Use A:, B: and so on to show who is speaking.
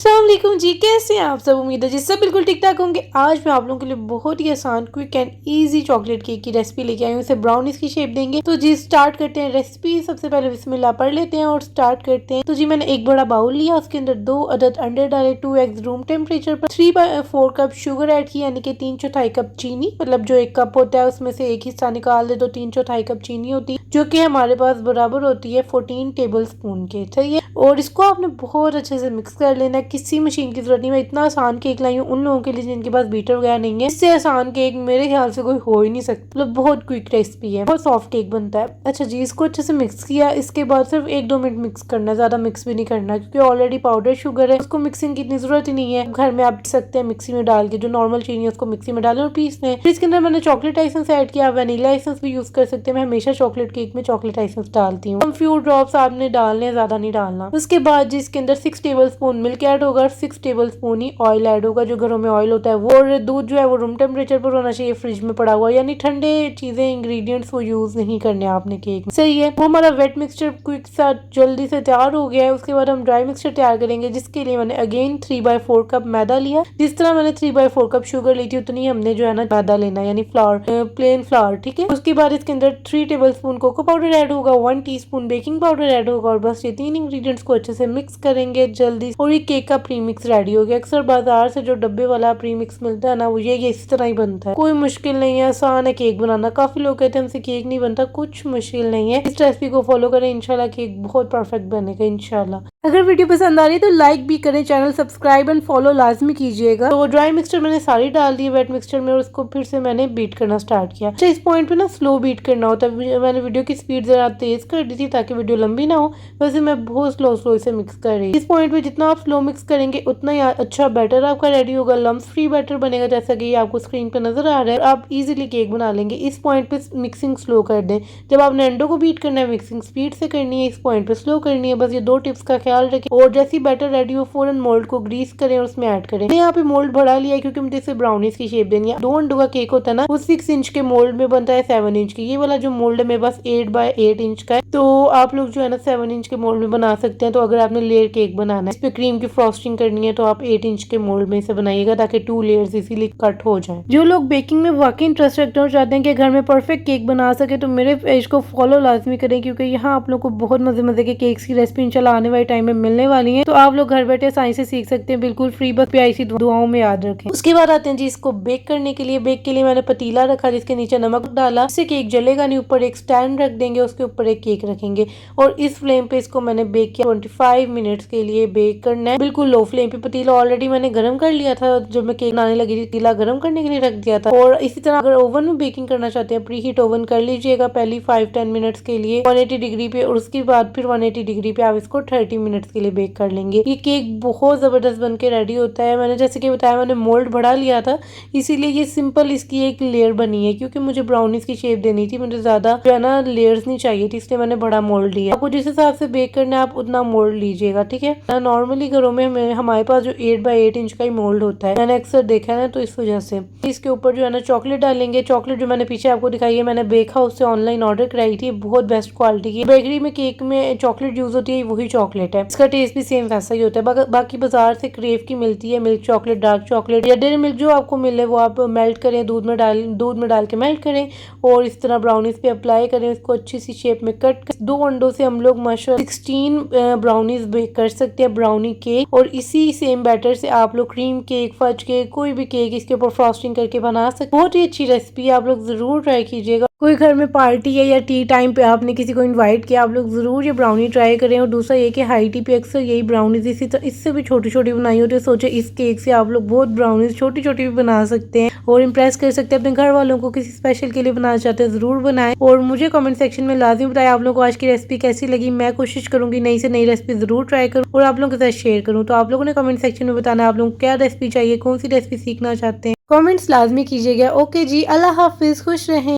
A: अस्सलाम वालेकुम जी, कैसे हैं आप सब। उम्मीद है जी सब बिल्कुल ठीक ठाक होंगे। आज मैं आप लोगों के लिए बहुत ही आसान quick and easy chocolate cake की रेसिपी लेके आई हूँ। इसे ब्राउनीज की शेप देंगे। तो जी स्टार्ट करते हैं रेसिपी। सबसे पहले बिस्मिल्लाह पढ़ लेते हैं और स्टार्ट करते हैं। तो जी मैंने एक बड़ा बाउल लिया, उसके अंदर 2 अदद अंडे डाले, 2 एग्स रूम टेम्परेचर पर, 3/4 कप शुगर ऐड की, यानी कि 3/4 कप चीनी। मतलब जो एक कप होता है उसमें से एक हिस्सा निकाल दे तो 3/4 कप चीनी होती है, जो कि हमारे पास बराबर होती है 14 टेबल स्पून के। सही है। और इसको आपने बहुत अच्छे से मिक्स कर लेना है। किसी मशीन की जरूरत नहीं। मैं इतना आसान केक लाई हूँ उन लोगों के लिए जिनके पास बीटर वगैरह नहीं है। इससे आसान केक मेरे ख्याल से कोई हो ही नहीं सकता। मतलब बहुत क्विक रेसिपी है, बहुत सॉफ्ट केक बनता है। अच्छा जी, इसको अच्छे से मिक्स किया। इसके बाद सिर्फ 1-2 मिनट मिक्स करना है, ज्यादा मिक्स भी नहीं करना क्योंकि ऑलरेडी पाउडर शुगर है, उसको मिक्सिंग की इतनी जरूरत ही नहीं है। घर में आप पीस सकते हैं मिक्सी में डाल के, जो नॉर्मल चीनी है उसको मिक्सी में डालें और पीस लें। इसके अंदर मैंने चॉकलेट आइसेंस ऐड किया, वनीला आइसेंस भी यूज कर सकते हैं। मैं हमेशा चॉकलेट केक में चॉकलेट आइसेंस डालती हूँ। फ्यू ड्रॉप्स आपने डालने हैं, ज्यादा नहीं डालना। उसके बाद जी इसके अंदर 6 टेबल स्पून मिल्क ऐड होगा, 6 टेबल स्पून ही ऑयल ऐड होगा, जो घरों में ऑयल होता है वो। और दूध जो है वो रूम टेम्परेचर पर होना चाहिए, फ्रिज में पड़ा हुआ, यानी ठंडे चीजें इंग्रेडिएंट्स वो यूज नहीं करने आपने केक में। सही है। वो हमारा वेट मिक्सचर क्विक सा जल्दी से तैयार हो गया है। उसके बाद हम ड्राई मिक्सचर तैयार करेंगे, जिसके लिए मैंने अगेन 3/4 कप मैदा लिया। जिस तरह मैंने 3/4 कप शुगर ली थी उतनी हमने जो है ना मैदा लेना है, यानी फ्लावर, प्लेन फ्लावर। ठीक है। उसके बाद इसके अंदर 3 tablespoon cocoa powder add होगा, 1 टीस्पून बेकिंग पाउडर ऐड होगा, और बस ये 3 इंग्रेडिएंट्स को अच्छे से मिक्स करेंगे जल्दी। और ये केक का प्री मिक्स रेडी हो गया। अक्सर बाजार से जो डब्बे वाला प्री मिक्स मिलता है ना, वो ये इस तरह ही बनता है। कोई मुश्किल नहीं है, आसान है केक बनाना। काफी लोग कहते हैं हमसे केक नहीं बनता, कुछ मुश्किल नहीं है। इस रेसिपी को फॉलो करें, इंशाल्लाह केक बहुत परफेक्ट बनेगा इंशाल्लाह। अगर वीडियो पसंद आ रही है तो लाइक भी करें, चैनल सब्सक्राइब एंड फॉलो लाजमी कीजिएगा। तो ड्राई मिक्सचर मैंने सारी डाल दी वेट मिक्सचर में, और उसको फिर से मैंने बीट करना स्टार्ट किया। अच्छा, इस पॉइंट पे ना स्लो बीट करना होता है। मैंने वीडियो की स्पीड जरा तेज कर दी थी ताकि वीडियो लंबी ना हो, वैसे मैं बहुत स्लो इसे मिक्स कर रही। इस पॉइंट पे जितना आप स्लो मिक्स करेंगे उतना ही अच्छा बैटर आपका रेडी होगा, लम्स फ्री बैटर बनेगा, जैसा कि आपको स्क्रीन पे नजर आ रहा है। आप इजीली केक बना लेंगे। इस पॉइंट पे मिक्सिंग स्लो कर दें। जब आपने अंडों को बीट करना है मिक्सिंग स्पीड से करनी है, इस पॉइंट पे स्लो करनी है। बस ये 2 टिप्स का ख्याल रखें। और जैसे बैटर रेडी हो फौरन मोल्ड को ग्रीस करें और उसमें ऐड करें। यहाँ पे मोल्ड बढ़ा लिया है क्योंकि मुझे इसे ब्राउनीज की शेप देनी है। 2 अंडों का केक होता है ना, वो 6 इंच के मोल्ड में बनता है, 7 इंच की। ये वाला जो मोल्ड है मेरे पास 8/8 इंच का है, तो आप लोग जो है ना 7 इंच के मोल्ड में बना सकते हैं। तो अगर आपने लेयर केक बनाना है, इस पे क्रीम की फ्रॉस्टिंग करनी है, तो आप 8 इंच के मोल्ड में इसे बनाइएगा ताकि 2 लेयर्स इजीली कट हो जाए। जो लोग बेकिंग में वाकई इंटरेस्ट रखते हैं और चाहते हैं कि घर में परफेक्ट केक बना सके, तो मेरे पेज को फॉलो लाजमी करें, क्योंकि यहाँ आप लोग को बहुत मजे मजे के केक्स की रेसिपी इंशाल्लाह आने वाले टाइम में मिलने वाली है। तो आप लोग घर बैठे आसानी से सीख सकते हैं, बिल्कुल फ्री। बस प्यारी दुआओं में याद रखें। उसके बाद आते हैं जी इसको बेक करने के लिए। बेक के लिए मैंने पतीला रखा, जिसके नीचे नमक डाला, इससे केक जलेगा नहीं। ऊपर एक स्टैंड रख देंगे, उसके ऊपर एक केक रखेंगे, और इस फ्लेम पे इसको मैंने बेक किया। 25 मिनट्स के लिए बेक करना है, बिल्कुल लो फ्लेम पे। पतीला ऑलरेडी मैंने गर्म कर लिया था, जब मैं केक बनाने लगी थी पतीला गर्म करने के लिए रख दिया था। और इसी तरह अगर ओवन में बेकिंग करना चाहते हैं, प्री हीट ओवन कर लीजिएगा पहली 5-10 मिनट्स के लिए 180 डिग्री पे, और उसके बाद फिर 180 डिग्री पे आप इसको 30 मिनट्स के लिए बेक कर लेंगे। ये केक बहुत जबरदस्त बन के रेडी होता है। मैंने जैसे कि बताया, मैंने मोल्ड बढ़ा लिया था, इसीलिए ये सिंपल इसकी एक लेयर बनी है, क्योंकि मुझे ब्राउनीज की शेप देनी थी, मुझे ज्यादा जो है ना लेयर्स नहीं चाहिए थी, इसलिए मैंने बड़ा मोल्ड लिया। आपको जिस हिसाब से बेक करना है आप उतना मोल्ड लीजिएगा। ठीक है। नॉर्मली घरों में हमारे पास जो 8/8 इंच का ही मोल्ड होता है, मैंने अक्सर देखा है ना, तो इस वजह से इसके ऊपर जो है ना चॉकलेट डालेंगे। चॉकलेट जो मैंने पीछे आपको दिखाई है, मैंने बेक हाउस से ऑनलाइन ऑर्डर कराई थी, बहुत बेस्ट क्वालिटी की। बेकरी में केक में चॉकलेट यूज होती है, वही चॉकलेट है, इसका टेस्ट भी सेम वैसा ही होता है। बाकी बाजार से क्रेव की मिलती है मिल्क चॉकलेट, डार्क चॉकलेट या डेयरी मिल्क, जो आपको मिले वो आप मेल्ट करें, दूध में डाल के मेल्ट करें, और इस तरह ब्राउनीज पे अप्लाई करें। इसको अच्छी सी शेप में कट कर 2 अंडों से हम लोग माशाल्लाह 16 ब्राउनीज बेक कर सकते हैं, ब्राउनी केक। और इसी सेम बैटर से आप लोग क्रीम केक, फज केक, कोई भी केक इसके ऊपर फ्रॉस्टिंग करके बना सकते। बहुत ही अच्छी रेसिपी है, आप लोग जरूर ट्राई कीजिएगा। कोई घर में पार्टी है या टी टाइम पे आपने किसी को इनवाइट किया, आप लोग जरूर ये ब्राउनी ट्राई करें। और दूसरा ये कि हाई टी पे अक्सर यही ब्राउनीज इसी तरह इससे भी छोटी छोटी बनाई होती है। सोचे इस केक से आप लोग बहुत ब्राउनीज छोटी छोटी भी बना सकते हैं और इम्प्रेस कर सकते हैं अपने घर वालों को। किसी स्पेशल के लिए बनाना चाहते हैं जरूर बनाएं, और मुझे कमेंट सेक्शन में लाजमी बताएं आप लोगों को आज की रेसिपी कैसी लगी। मैं कोशिश करूंगी नई से नई रेसिपी जरूर ट्राई करूँ और आप लोगों के साथ शेयर करूँ। तो आप लोगों ने कमेंट सेक्शन में बताना आप लोगों को क्या रेसिपी चाहिए, कौन सी रेसिपी सीखना चाहते हैं, कमेंट्स लाजमी कीजिएगा। ओके जी, अल्लाह हाफिज, खुश रहें।